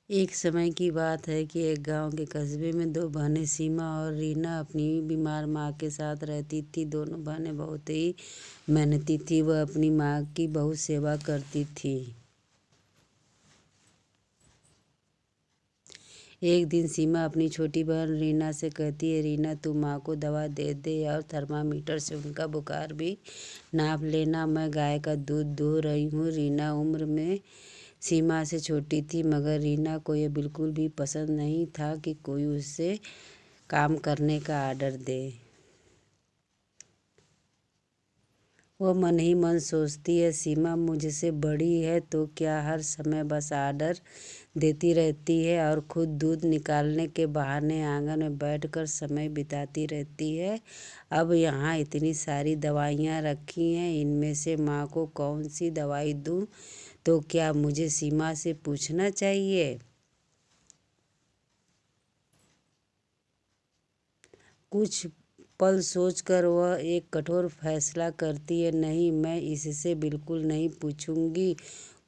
एक समय की बात है कि एक गांव के कस्बे में दो बहनें सीमा और रीना अपनी बीमार माँ के साथ रहती थी। दोनों बहनें बहुत ही मेहनती थी। वह अपनी माँ की बहुत सेवा करती थी। एक दिन सीमा अपनी छोटी बहन रीना से कहती है, रीना तू माँ को दवा दे दे और थर्मामीटर से उनका बुखार भी नाप लेना। मैं गाय का दूध दो रही हूँ। रीना उम्र में सीमा से छोटी थी, मगर रीना को यह बिल्कुल भी पसंद नहीं था कि कोई उससे काम करने का आर्डर दे। वह मन ही मन सोचती है, सीमा मुझसे बड़ी है तो क्या हर समय बस आर्डर देती रहती है और खुद दूध निकालने के बहाने आंगन में बैठकर समय बिताती रहती है। अब यहाँ इतनी सारी दवाइयाँ रखी हैं, इनमें से माँ को कौन सी दवाई दूँ? तो क्या मुझे सीमा से पूछना चाहिए? कुछ पल सोचकर वह एक कठोर फैसला करती है, नहीं, मैं इससे बिल्कुल नहीं पूछूंगी।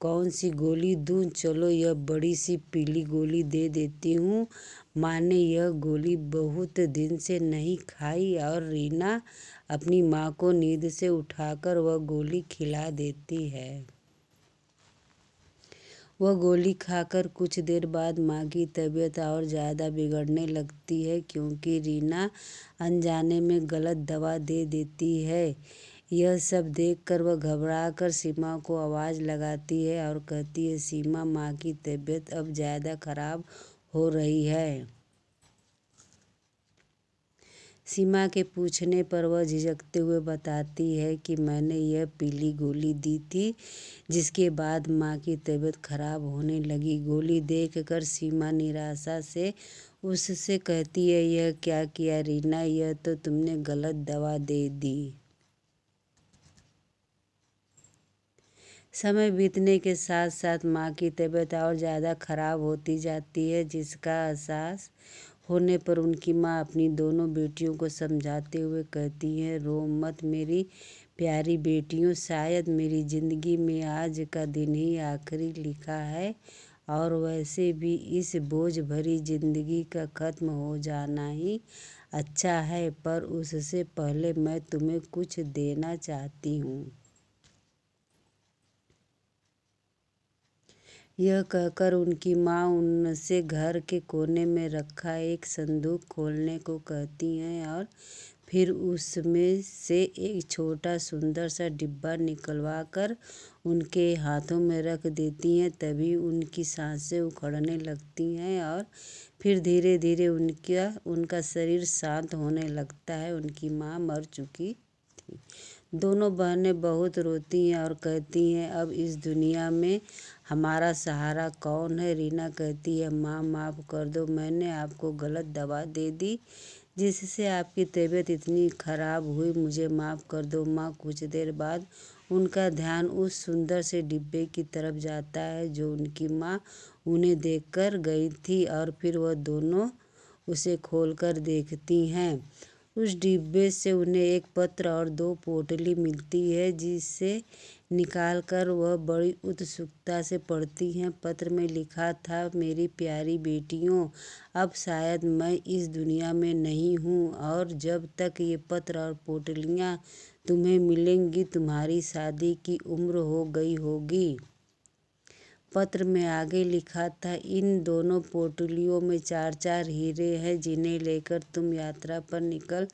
कौन सी गोली दूँ? चलो यह बड़ी सी पीली गोली दे देती हूँ। माँ ने यह गोली बहुत दिन से नहीं खाई और रीना अपनी माँ को नींद से उठाकर वह गोली खिला देती है। वह गोली खाकर कुछ देर बाद माँ की तबीयत और ज़्यादा बिगड़ने लगती है, क्योंकि रीना अनजाने में गलत दवा दे देती है। यह सब देखकर वह घबराकर सीमा को आवाज़ लगाती है और कहती है, सीमा, माँ की तबीयत अब ज़्यादा खराब हो रही है। सीमा के पूछने पर वह झिझकते हुए बताती है कि मैंने यह पीली गोली दी थी, जिसके बाद माँ की तबीयत खराब होने लगी। गोली देखकर सीमा निराशा से उससे कहती है, यह क्या किया रीना, यह तो तुमने गलत दवा दे दी। समय बीतने के साथ साथ माँ की तबीयत और ज़्यादा खराब होती जाती है, जिसका एहसास होने पर उनकी माँ अपनी दोनों बेटियों को समझाते हुए कहती हैं, रो मत मेरी प्यारी बेटियों, शायद मेरी ज़िंदगी में आज का दिन ही आखिरी लिखा है और वैसे भी इस बोझ भरी ज़िंदगी का ख़त्म हो जाना ही अच्छा है, पर उससे पहले मैं तुम्हें कुछ देना चाहती हूँ। यह कहकर उनकी माँ उनसे घर के कोने में रखा एक संदूक खोलने को कहती हैं और फिर उसमें से एक छोटा सुंदर सा डिब्बा निकलवा कर उनके हाथों में रख देती हैं। तभी उनकी सांसें उखड़ने लगती हैं और फिर धीरे धीरे उनका शरीर शांत होने लगता है। उनकी माँ मर चुकी थी। दोनों बहनें बहुत रोती हैं और कहती हैं, अब इस दुनिया में हमारा सहारा कौन है? रीना कहती है, माँ माफ़ कर दो, मैंने आपको गलत दवा दे दी जिससे आपकी तबीयत इतनी खराब हुई, मुझे माफ़ कर दो। माँ कुछ देर बाद उनका ध्यान उस सुंदर से डिब्बे की तरफ जाता है जो उनकी माँ उन्हें देकर गई थी और फिर वह दोनों उसे खोलकर देखती हैं। उस डिब्बे से उन्हें एक पत्र और दो पोटली मिलती है, जिसे निकालकर वह बड़ी उत्सुकता से पढ़ती हैं। पत्र में लिखा था, मेरी प्यारी बेटियों, अब शायद मैं इस दुनिया में नहीं हूँ और जब तक ये पत्र और पोटलियाँ तुम्हें मिलेंगी तुम्हारी शादी की उम्र हो गई होगी। पत्र में आगे लिखा था, इन दोनों पोटलियों में 4-4 हीरे हैं, जिन्हें लेकर तुम यात्रा पर निकल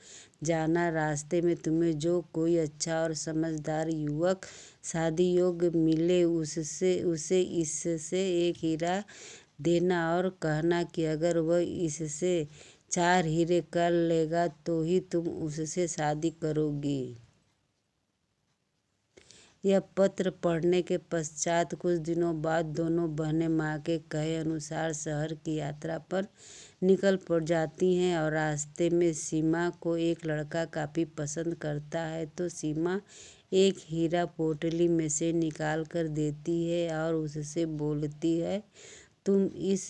जाना। रास्ते में तुम्हें जो कोई अच्छा और समझदार युवक शादी योग्य मिले उसे इससे एक हीरा देना और कहना कि अगर वह इससे 4 हीरे कर लेगा तो ही तुम उससे शादी करोगी। यह पत्र पढ़ने के पश्चात कुछ दिनों बाद दोनों बहनें माँ के कहे अनुसार शहर की यात्रा पर निकल पड़ जाती हैं और रास्ते में सीमा को एक लड़का काफ़ी पसंद करता है, तो सीमा एक हीरा पोटली में से निकाल कर देती है और उससे बोलती है, तुम इस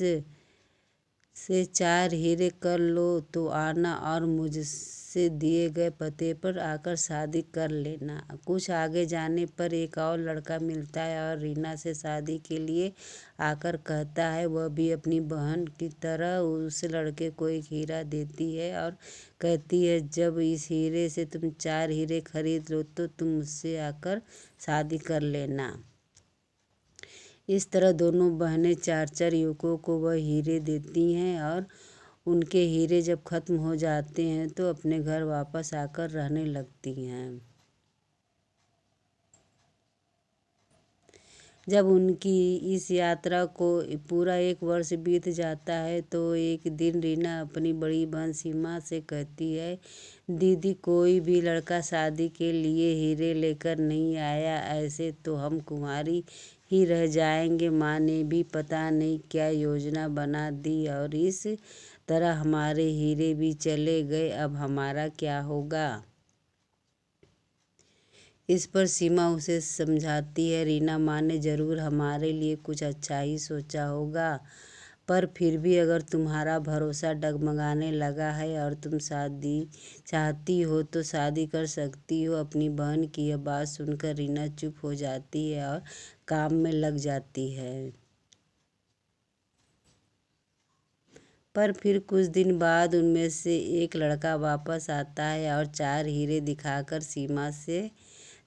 से 4 हीरे कर लो तो आना और मुझसे दिए गए पते पर आकर शादी कर लेना। कुछ आगे जाने पर एक और लड़का मिलता है और रीना से शादी के लिए आकर कहता है। वह भी अपनी बहन की तरह उस लड़के को एक हीरा देती है और कहती है, जब इस हीरे से तुम 4 हीरे खरीद लो तो तुम मुझसे आकर शादी कर लेना। इस तरह दोनों बहनें 4-4 युवकों को वह हीरे देती हैं और उनके हीरे जब खत्म हो जाते हैं तो अपने घर वापस आकर रहने लगती हैं। जब उनकी इस यात्रा को पूरा 1 वर्ष बीत जाता है तो एक दिन रीना अपनी बड़ी बहन सीमा से कहती है, दीदी कोई भी लड़का शादी के लिए हीरे लेकर नहीं आया, ऐसे तो हम कुंवारी ही रह जाएंगे। माँ ने भी पता नहीं क्या योजना बना दी और इस तरह हमारे हीरे भी चले गए। अब हमारा क्या होगा। इस पर सीमा उसे समझाती है, रीना माँ ने ज़रूर हमारे लिए कुछ अच्छा ही सोचा होगा, पर फिर भी अगर तुम्हारा भरोसा डगमगाने लगा है और तुम शादी चाहती हो तो शादी कर सकती हो। अपनी बहन की यह बात सुनकर रीना चुप हो जाती है और काम में लग जाती है। पर फिर कुछ दिन बाद उनमें से एक लड़का वापस आता है और 4 हीरे दिखाकर सीमा से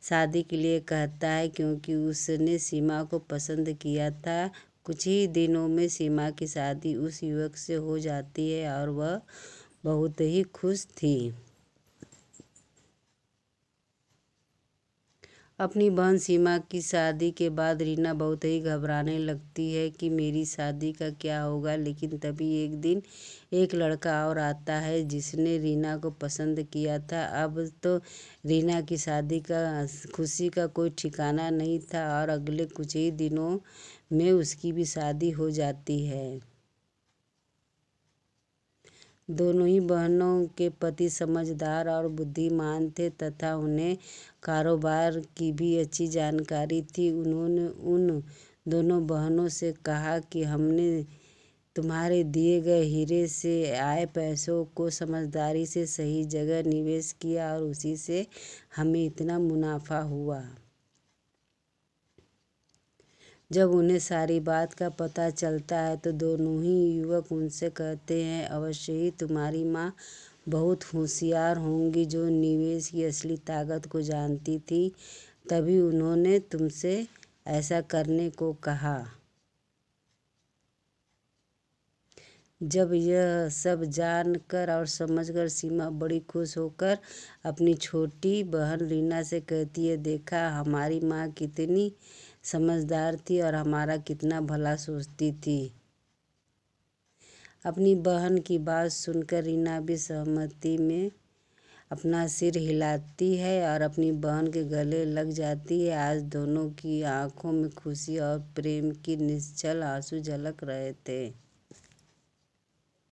शादी के लिए कहता है, क्योंकि उसने सीमा को पसंद किया था। कुछ ही दिनों में सीमा की शादी उस युवक से हो जाती है और वह बहुत ही खुश थी। अपनी बहन सीमा की शादी के बाद रीना बहुत ही घबराने लगती है कि मेरी शादी का क्या होगा। लेकिन तभी एक दिन एक लड़का और आता है जिसने रीना को पसंद किया था। अब तो रीना की शादी का खुशी का कोई ठिकाना नहीं था और अगले कुछ ही दिनों में उसकी भी शादी हो जाती है। दोनों ही बहनों के पति समझदार और बुद्धिमान थे तथा उन्हें कारोबार की भी अच्छी जानकारी थी। उन्होंने उन दोनों बहनों से कहा कि हमने तुम्हारे दिए गए हीरे से आए पैसों को समझदारी से सही जगह निवेश किया और उसी से हमें इतना मुनाफा हुआ। जब उन्हें सारी बात का पता चलता है तो दोनों ही युवक उनसे कहते हैं, अवश्य ही तुम्हारी माँ बहुत होशियार होंगी जो निवेश की असली ताकत को जानती थी, तभी उन्होंने तुमसे ऐसा करने को कहा। जब यह सब जानकर और समझकर सीमा बड़ी खुश होकर अपनी छोटी बहन रीना से कहती है, देखा हमारी माँ कितनी समझदार थी और हमारा कितना भला सोचती थी। अपनी बहन की बात सुनकर रीना भी सहमति में अपना सिर हिलाती है और अपनी बहन के गले लग जाती है। आज दोनों की आंखों में खुशी और प्रेम की निश्चल आंसू झलक रहे थे।